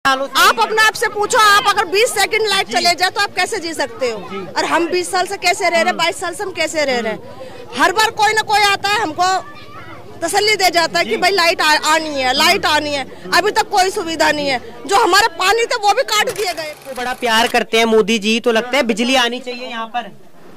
आप अपने आप से पूछो, आप अगर 20 सेकंड लाइट चले जाए तो आप कैसे जी सकते हो? और हम 20 साल से कैसे रह रहे हैं, 22 साल से हम कैसे रह रहे हैं? हर बार कोई ना कोई आता है, हमको तसल्ली दे जाता है कि भाई लाइट आनी है, लाइट आनी है। अभी तक कोई सुविधा नहीं है। जो हमारे पानी थे वो भी काट दिए गए। तो बड़ा प्यार करते हैं मोदी जी, तो लगता है बिजली आनी चाहिए यहाँ पर।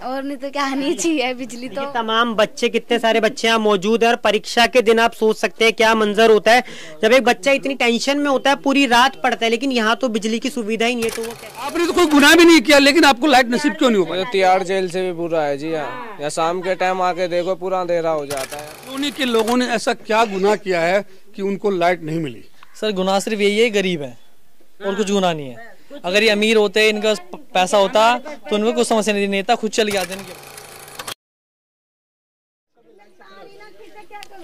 और नहीं तो क्या आनी चाहिए बिजली तो। तमाम बच्चे, कितने सारे बच्चे यहाँ मौजूद हैं और परीक्षा के दिन आप सोच सकते हैं क्या मंजर होता है जब एक बच्चा इतनी टेंशन में होता है, पूरी रात पढ़ता है, लेकिन यहाँ तो बिजली की सुविधा ही नहीं है। तो वो आपने तो कोई गुनाह भी नहीं किया, लेकिन आपको लाइट नसीब क्यों नहीं हो पाया? तिहाड़ जेल से भी बुरा है जी। यहाँ शाम के टाइम आके देखो पूरा अंधेरा हो जाता है। कॉलोनी के लोगों ने ऐसा क्या गुनाह किया है कि उनको लाइट नहीं मिली? सर गुनाह सिर्फ यही है, गरीब है और कुछ गुनाह नहीं है। अगर ये अमीर होते, इनका पैसा होता तो उनको कुछ समस्या नहीं, नेता खुद चल गया।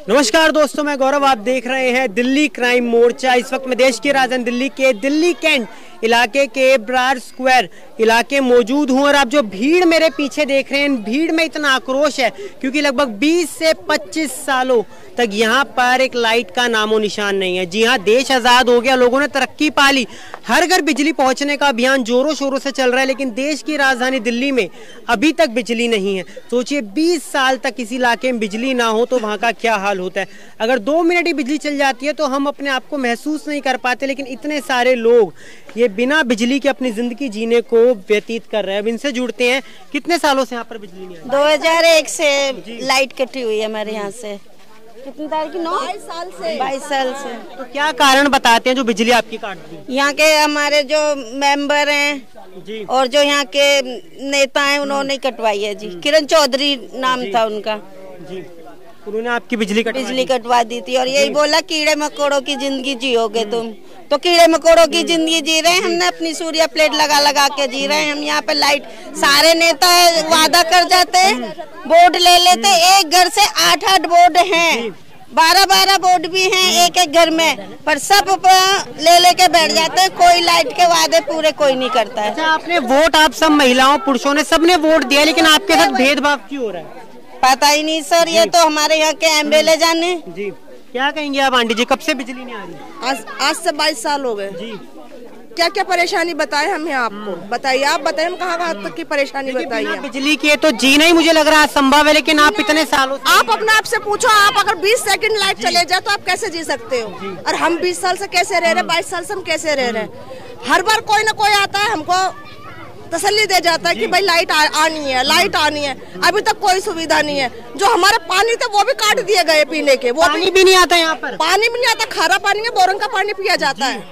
नमस्कार दोस्तों, मैं गौरव, आप देख रहे हैं दिल्ली क्राइम मोर्चा। इस वक्त मैं देश की राजधानी दिल्ली के दिल्ली कैंट इलाके के ब्रार स्क्वायर इलाके मौजूद हूं और आप जो भीड़ मेरे पीछे देख रहे हैं, भीड़ में इतना आक्रोश है क्योंकि लगभग 20 से 25 सालों तक यहाँ पर एक लाइट का नामो निशान नहीं है। जी हाँ, देश आज़ाद हो गया, लोगों ने तरक्की पा ली, हर घर बिजली पहुँचने का अभियान जोरों शोरों से चल रहा है, लेकिन देश की राजधानी दिल्ली में अभी तक बिजली नहीं है। सोचिए 20 साल तक किसी इलाके में बिजली ना हो तो वहाँ का क्या हाल होता है। अगर 2 मिनट ही बिजली चल जाती है तो हम अपने आप को महसूस नहीं कर पाते, लेकिन इतने सारे लोग ये बिना बिजली के अपनी जिंदगी जीने को व्यतीत कर रहे हैं। अब इनसे जुड़ते हैं, कितने सालों से यहाँ पर बिजली नहीं आई? 2001 से लाइट कटी हुई है हमारे यहाँ से। कितनी तारीख की? 22 साल से। 22 साल से। तो क्या कारण बताते हैं जो बिजली आपकी काट दी? यहाँ के हमारे जो मेंबर हैं जी, और जो यहाँ के नेता हैं उन्होंने कटवाई है जी। किरण चौधरी नाम था उनका जी, उन्होंने आपकी बिजली कटवा दी थी और यही बोला कीड़े मकोड़ों की जिंदगी जियोगे तुम। तो कीड़े मकोड़ों की जिंदगी जी रहे हैं, हमने अपनी सूर्य प्लेट लगा लगा के जी रहे हैं। हम यहाँ पे लाइट, सारे नेता वादा कर जाते हैं, बोर्ड ले लेते, एक घर से 8-8 बोर्ड हैं, 12-12 बोर्ड भी हैं एक एक घर में, पर सब ले लेके बैठ जाते हैं। कोई लाइट के वादे पूरे कोई नहीं करता है। अच्छा, आपने वोट, आप सब महिलाओं पुरुषों ने सबने वोट दिया, लेकिन आपके साथ भेदभाव क्यों हो रहा है? पता ही नहीं सर, ये तो हमारे यहाँ के एमएलए जाने जी। क्या कहेंगे आप आंटी जी, कब से बिजली नहीं आ रही? आज से 22 साल हो गए जी। क्या क्या परेशानी बताए हम यहाँ आपको? बताइए, आप बताइए, हम कहाँ तक की परेशानी बताइए। बिजली की तो जीना ही मुझे लग रहा है असंभव है, लेकिन आप इतने सालों से आप अपने आप से पूछो, आप अगर 20 सेकंड लाइट चले जाए तो आप कैसे जी सकते हो? और हम 20 साल से कैसे रह रहे हैं, 22 साल से हम कैसे रह रहे हैं? हर बार कोई ना कोई आता है, हमको तसल्ली दे जाता है कि भाई लाइट आनी है, लाइट आनी है। अभी तक कोई सुविधा नहीं है। जो हमारे पानी थे वो भी काट दिए गए पीने के। वो पानी भी नहीं आता यहाँ पर, पानी भी नहीं आता, खारा पानी है, बोरंग का पानी पिया जाता है।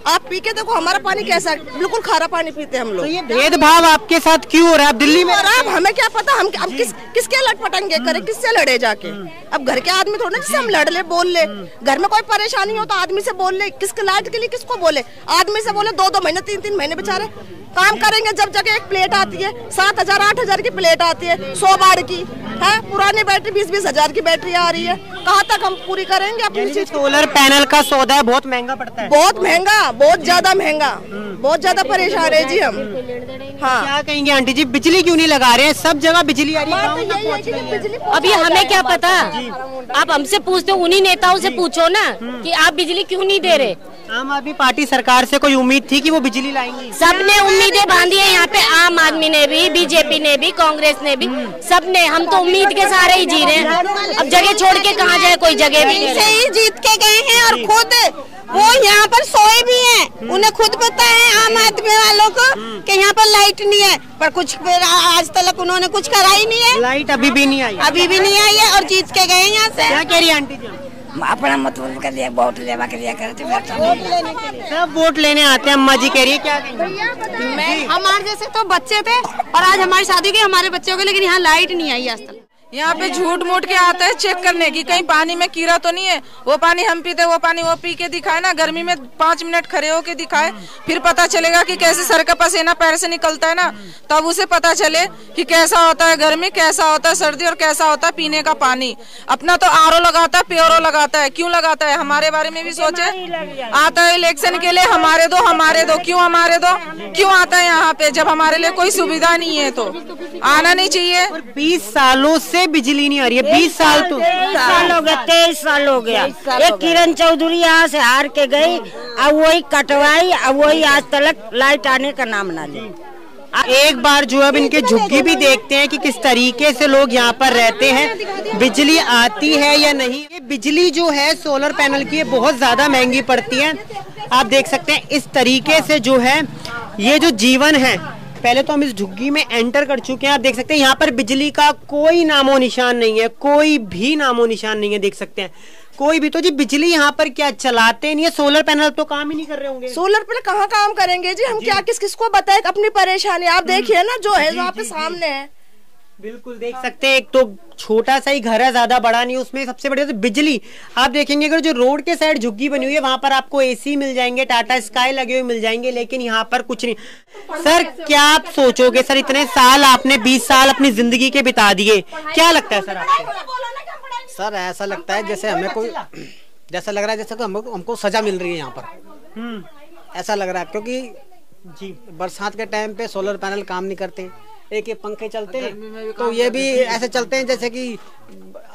आप पी के देखो हमारा पानी कैसा है, बिल्कुल खारा पानी पीते हम लोग। तो ये भेदभाव आपके साथ क्यों हो रहा है? आप दिल्ली में, अब हमें क्या पता, हम किसके लटपटेंगे करे, किससे लड़े जाके? अब घर के आदमी थोड़ा जिससे हम लड़ ले, बोल ले। घर में कोई परेशानी हो तो आदमी से बोल ले, किसके लाइट के लिए किसको बोले? आदमी से बोले 2-2 महीने 3-3 महीने बेचारे काम करेंगे। जब जगह एक प्लेट आती है 7,000-8,000 की प्लेट आती है, 100 बार की है, पुरानी बैटरी 20-20 हजार की बैटरी आ रही है, कहाँ तक हम पूरी करेंगे अपनी चीज? सोलर पैनल का सौदा है, बहुत महंगा पड़ता है, बहुत महंगा, बहुत ज्यादा महंगा, बहुत ज्यादा परेशान है जी हम। हाँ, क्या कहेंगे आंटी जी, बिजली क्यों नहीं लगा रहे हैं? सब जगह बिजली आ रही है। अभी हमें क्या पता, आप हमसे पूछते हो, उन्हीं नेताओं से पूछो ना कि आप बिजली क्यों नहीं दे रहे। आम आदमी पार्टी सरकार से कोई उम्मीद थी कि वो बिजली लाएंगी? सबने उम्मीदें बांधी है यहाँ पे, आम आदमी ने भी, बीजेपी ने भी, कांग्रेस ने भी, सबने। हम तो उम्मीद के सहारे ही जी रहे हैं। अब जगह छोड़ के कहाँ जाए, कोई जगह भी नहीं। से ही जीत के गए हैं और खुद वो यहाँ पर सोए भी हैं। उन्हें खुद पता है आम आदमी वालों को कि यहाँ पर लाइट नहीं है, पर कुछ आज तक उन्होंने कुछ करा ही नहीं है। लाइट अभी भी नहीं आई, अभी भी नहीं आई है और जीत के गए यहाँ से। क्या कह रही है आंटी जी? अपना मतलब कर दिया, वोट लेवा के दिया करते, सब वोट लेने आते हैं। अम्मा जी कह रही है, क्या कहेंगे? हमारे जैसे तो बच्चे थे और आज हमारी शादी हुई हमारे बच्चों के, लेकिन यहाँ लाइट नहीं आई आज तक। यहाँ पे झूठ मूठ के आता है चेक करने की, कहीं पानी में कीड़ा तो नहीं है। वो पानी हम पीते, वो पानी वो पी के दिखाए ना, गर्मी में 5 मिनट खड़े होके दिखाए, फिर पता चलेगा कि कैसे सर का पसीना पैर से निकलता है ना, तब उसे पता चले कि कैसा होता है गर्मी, कैसा होता है सर्दी और कैसा होता है पीने का पानी। अपना तो आरओ लगाता है, प्योरो लगाता है, क्यों लगाता है? हमारे बारे में भी सोचे। आता है इलेक्शन के लिए, हमारे दो, हमारे दो, क्यों हमारे दो? क्यों आता है यहाँ पे जब हमारे लिए कोई सुविधा नहीं है? तो आना नहीं चाहिए। 20 सालों से बिजली नहीं आ रही है। 20 साल तो 23 साल हो गया, 23 साल हो गया। एक किरण चौधरी यहाँ से हार के गई, अब वही कटवाई, अब वही आज तक लाइट आने का नाम ना ली। एक बार जो अब इनके झुग्गी भी देखते हैं कि किस तरीके से लोग यहाँ पर रहते हैं, बिजली आती है या नहीं। ये बिजली जो है सोलर पैनल की बहुत ज्यादा महंगी पड़ती है। आप देख सकते हैं इस तरीके से जो है ये जो जीवन है। पहले तो हम इस झुग्गी में एंटर कर चुके हैं। आप देख सकते हैं यहाँ पर बिजली का कोई नामो निशान नहीं है, कोई भी नामो निशान नहीं है। देख सकते हैं कोई भी। तो जी बिजली यहाँ पर क्या चलाते नहीं है? सोलर पैनल तो काम ही नहीं कर रहे होंगे। सोलर पैनल कहाँ काम करेंगे जी? हम क्या किस किसको बताए अपनी परेशानी? आप देखिए ना जो है वहाँ पे सामने है। बिल्कुल देख सकते हैं। एक तो छोटा सा ही घर है, ज्यादा बड़ा नहीं, उसमें सबसे बड़ी तो बिजली। आप देखेंगे अगर जो रोड के साइड झुग्गी बनी हुई है वहां पर आपको एसी मिल जाएंगे, टाटा स्काई लगे हुए मिल जाएंगे, लेकिन यहाँ पर कुछ नहीं। सर क्या आप सोचोगे? सर इतने साल आपने 20 साल अपनी जिंदगी के बिता दिए, क्या लगता है सर आपको? सर ऐसा लगता है जैसे हमें कोई, जैसा लग रहा है जैसे हमको सजा मिल रही है यहाँ पर। ऐसा लग रहा है क्योंकि जी बरसात के टाइम पे सोलर पैनल काम नहीं करते, एक ये पंखे चलते हैं तो ये भी ऐसे चलते हैं जैसे कि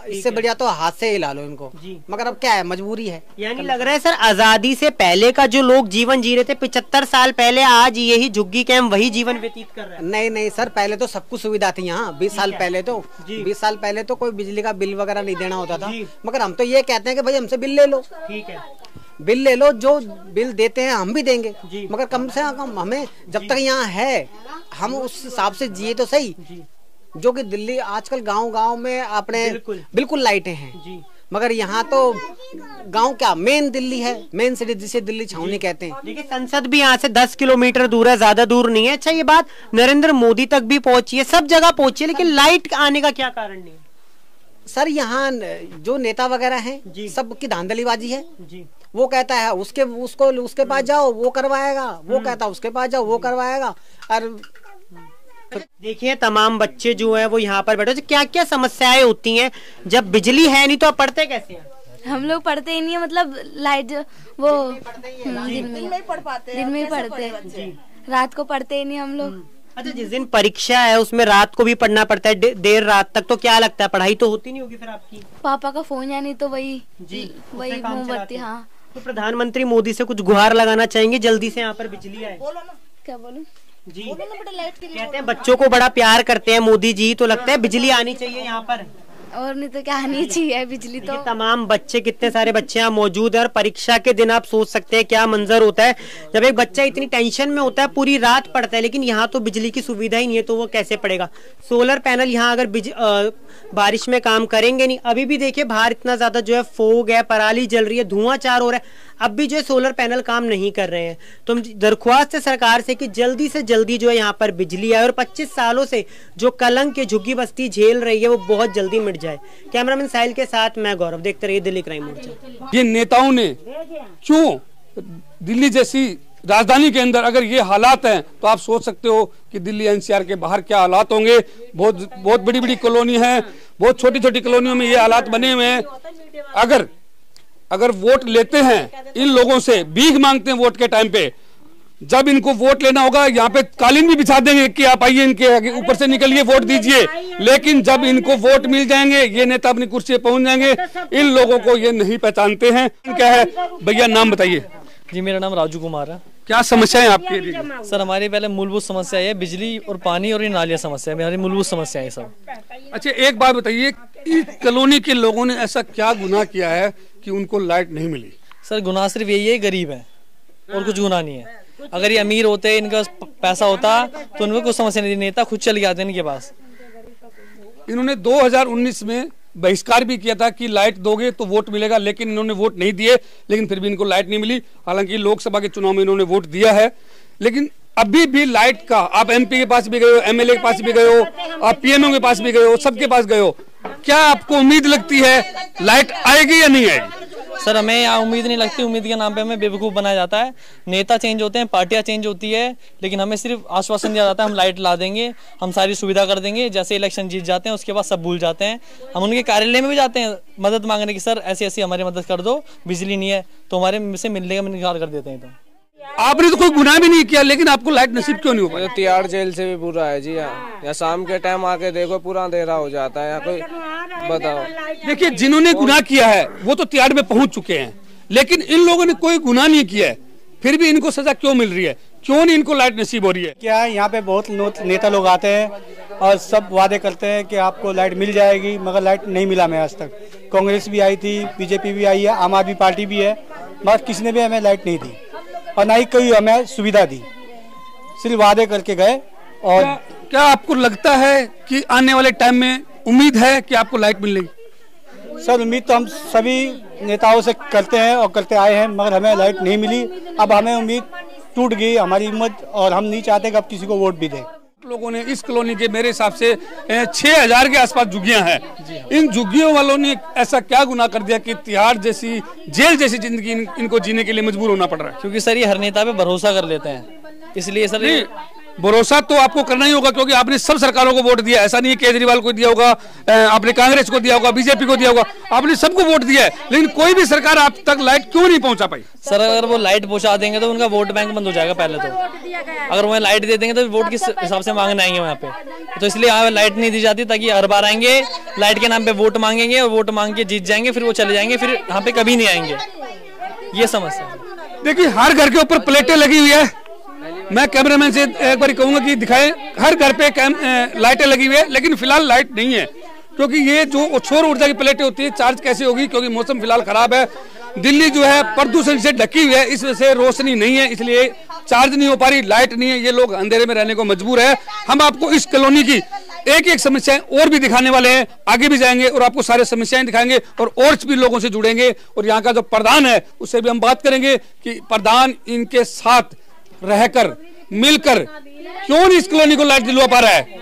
इससे बढ़िया तो हाथ से हिला लो इनको। मगर अब क्या है, मजबूरी है। यानी लग रहा है सर आजादी से पहले का जो लोग जीवन जी रहे थे 75 साल पहले, आज यही झुग्गी के हम वही जीवन व्यतीत कर रहे हैं। नहीं नहीं सर, पहले तो सब कुछ सुविधा थी यहाँ। 20 साल पहले तो 20 साल पहले तो कोई बिजली का बिल वगैरह नहीं देना होता था। मगर हम तो ये कहते हैं कि भाई हमसे बिल ले लो, ठीक है बिल ले लो, जो बिल देते हैं हम भी देंगे। मगर कम से कम हमें जब तक यहाँ है हम उस हिसाब से जिए तो सही। जो कि दिल्ली आजकल गांव-गांव में अपने बिल्कुल लाइटें हैं, मगर यहाँ तो गांव क्या मेन दिल्ली है, मेन सिटी जिसे दिल्ली छावनी कहते हैं। देखिए संसद भी यहाँ से 10 किलोमीटर दूर है, ज्यादा दूर नहीं है। अच्छा ये बात नरेंद्र मोदी तक भी पहुंची है, सब जगह पहुंची है, लेकिन लाइट आने का क्या कारण नहीं? सर यहाँ जो नेता वगैरह हैं सबकी धांधलीबाजी है। वो कहता है उसके पास जाओ वो करवाएगा, वो कहता है उसके पास जाओ वो करवाएगा। और देखिए तमाम बच्चे जो है वो यहाँ पर बैठे, क्या क्या समस्याएं होती हैं जब बिजली है नहीं तो आप पढ़ते कैसे हैं? हम लोग पढ़ते ही नहीं है, मतलब लाइट वो दिन में ही पढ़ पाते हैं, दिन में ही पढ़ते हैं, रात को पढ़ते ही नहीं हम लोग। अच्छा जिस दिन परीक्षा है उसमें रात को भी पढ़ना पड़ता है देर रात तक, तो क्या लगता है पढ़ाई तो होती नहीं होगी फिर आपकी? पापा का फोन या नहीं तो वही मोमबत्ती। हाँ तो प्रधानमंत्री मोदी से कुछ गुहार लगाना चाहेंगे जल्दी से यहाँ पर बिजली आए? बोलो ना, क्या बोलूं? जी कहते हैं बच्चों को बड़ा प्यार करते हैं मोदी जी, तो लगता है बिजली आनी चाहिए यहाँ पर। और नहीं तो क्या आनी चाहिए बिजली तो। तमाम बच्चे, कितने सारे बच्चे यहाँ मौजूद हैं और परीक्षा के दिन आप सोच सकते हैं क्या मंजर होता है जब एक बच्चा इतनी टेंशन में होता है, पूरी रात पढ़ता है, लेकिन यहाँ तो बिजली की सुविधा ही नहीं है, तो वो कैसे पढ़ेगा? सोलर पैनल यहाँ अगर बारिश में काम करेंगे नहीं। अभी भी देखिए बाहर इतना ज्यादा जो है फोग है, पराली जल रही है, धुआं चार हो रहा है, अब भी जो है सोलर पैनल काम नहीं कर रहे हैं। तो हम दरख्वास्त है सरकार से कि जल्दी से जल्दी जो है यहाँ पर बिजली आए और 25 सालों से जो कलंक के झुग्गी बस्ती झेल रही है वो बहुत जल्दी मिट जाए। कैमरामैन साहिल के साथ मैं गौरव, देखते रहिए दिल्ली क्राइम मोर्चा। ये नेताओं ने क्यों दिल्ली जैसी राजधानी के अंदर अगर ये हालात हैं तो आप सोच सकते हो कि दिल्ली एनसीआर के बाहर क्या हालात होंगे। बहुत बड़ी बड़ी कॉलोनी है, बहुत छोटी छोटी कॉलोनियों में ये हालात बने हुए हैं। अगर वोट लेते हैं इन लोगों से, भीख मांगते हैं वोट के टाइम पे, जब इनको वोट लेना होगा यहाँ पे कालीन भी बिछा देंगे कि आप आइए इनके ऊपर से निकलिए वोट दीजिए, लेकिन जब इनको वोट मिल जाएंगे ये नेता अपनी कुर्सी पे पहुंच जाएंगे। इन लोगों को ये नहीं पहचानते हैं। क्या है भैया, नाम बताइए। जी मेरा नाम राजू कुमार है। क्या समस्या है आपकी? सर हमारी पहले मूलभूत समस्या है बिजली और पानी और ये नालियाँ समस्या है, हमारी मूलभूत समस्या है सब। अच्छा एक बात बताइए, कॉलोनी के लोगों ने ऐसा क्या गुनाह किया है कि उनको लाइट नहीं मिली? सर गुनाह सिर्फ यही है, गरीब है और कुछ गुनाह नहीं है। अगर ये अमीर होते, इनका पैसा होता तो उनको कुछ समस्या नहीं थी, नेता खुद चल गया इनके पास। इन्होंने 2019 में बहिष्कार भी किया था कि लाइट दोगे तो वोट मिलेगा, लेकिन इन्होंने वोट नहीं दिए, लेकिन फिर भी इनको लाइट नहीं मिली। हालांकि लोकसभा के चुनाव में इन्होंने वोट दिया है, लेकिन अभी भी लाइट का, आप एमपी के पास भी गए हो, एमएलए के पास भी गए हो, आप पीएमओ के पास भी गए हो, सबके पास गए हो, क्या आपको उम्मीद लगती है लाइट आएगी या नहीं आएगी? सर हमें यहाँ उम्मीद नहीं लगती, उम्मीद के नाम पे हमें बेवकूफ़ बनाया जाता है। नेता चेंज होते हैं, पार्टियां चेंज होती है, लेकिन हमें सिर्फ आश्वासन दिया जाता है हम लाइट ला देंगे, हम सारी सुविधा कर देंगे। जैसे इलेक्शन जीत जाते हैं उसके बाद सब भूल जाते हैं। हम उनके कार्यालय में भी जाते हैं मदद मांगने की, सर ऐसी ऐसी हमारी मदद कर दो, बिजली नहीं है, तो हमारे से मिलने का इनकार कर देते हैं। तो आपने तो कोई गुनाह भी नहीं किया, लेकिन आपको लाइट नसीब क्यों नहीं हो पाई? तिहाड़ जेल से भी बुरा है जी यहाँ शाम के टाइम आके देखो पूरा अंधेरा हो जाता है। यहाँ कोई बताओ, देखिए जिन्होंने गुनाह किया है वो तो तिहाड़ में पहुंच चुके हैं, लेकिन इन लोगों ने कोई गुनाह नहीं किया है, फिर भी इनको सजा क्यों मिल रही है? क्यों नहीं इनको लाइट नसीब हो रही है? क्या है, यहाँ पे बहुत नेता लोग आते हैं और सब वादे करते हैं कि आपको लाइट मिल जाएगी, मगर लाइट नहीं मिला हमें आज तक। कांग्रेस भी आई थी, बीजेपी भी आई है, आम आदमी पार्टी भी है, मगर किसी ने भी हमें लाइट नहीं दी और ना ही कोई हमें सुविधा दी, सिर्फ वादे करके गए। और क्या आपको लगता है कि आने वाले टाइम में उम्मीद है कि आपको लाइट मिलेगी? सर उम्मीद तो हम सभी नेताओं से करते हैं और करते आए हैं, मगर हमें लाइट नहीं मिली। अब हमें उम्मीद टूट गई, हमारी हिम्मत, और हम नहीं चाहते कि अब किसी को वोट भी दें। लोगों ने इस कॉलोनी के मेरे हिसाब से 6000 के आसपास झुग्गियां हैं। इन झुग्गियों वालों ने ऐसा क्या गुनाह कर दिया कि तिहाड़ जैसी जेल जैसी जिंदगी इनको जीने के लिए मजबूर होना पड़ रहा है? क्योंकि सर ये हर नेता पे भरोसा कर लेते हैं, इसलिए सर भरोसा तो आपको करना ही होगा, क्योंकि आपने सब सरकारों को वोट दिया। ऐसा नहीं है केजरीवाल को दिया होगा, आपने कांग्रेस को दिया होगा, बीजेपी को दिया होगा, आपने सबको वोट दिया है, लेकिन कोई भी सरकार आप तक लाइट क्यों नहीं पहुंचा पाई? सर अगर वो लाइट पहुंचा देंगे तो उनका वोट बैंक बंद हो जाएगा पहले तो। अगर वो लाइट दे देंगे तो वोट किस हिसाब से मांगने आएंगे वहाँ पे, तो इसलिए यहाँ लाइट नहीं दी जाती, ताकि हर बार आएंगे लाइट के नाम पे वोट मांगेंगे और वोट मांग के जीत जाएंगे, फिर वो चले जाएंगे, फिर यहाँ पे कभी नहीं आएंगे। ये समस्या। देखिए हर घर के ऊपर प्लेटें लगी हुई है, मैं कैमरामैन से एक बार कहूंगा कि दिखाएं, हर घर पे लाइटें लगी हुई है, लेकिन फिलहाल लाइट नहीं है, क्योंकि ये जो सौर ऊर्जा की प्लेटें होती है चार्ज कैसे होगी? क्योंकि मौसम फिलहाल खराब है, दिल्ली जो है प्रदूषण से ढकी हुई है, इस वजह से रोशनी नहीं है, इसलिए चार्ज नहीं हो पा रही, लाइट नहीं है, ये लोग अंधेरे में रहने को मजबूर है। हम आपको इस कॉलोनी की एक एक समस्याएं और भी दिखाने वाले हैं, आगे भी जाएंगे और आपको सारे समस्याएं दिखाएंगे और भी लोगों से जुड़ेंगे, और यहाँ का जो प्रधान है उससे भी हम बात करेंगे कि प्रधान इनके साथ रहकर मिलकर क्यों नहीं इस कॉलोनी को लाइट दिलवा पा रहा है।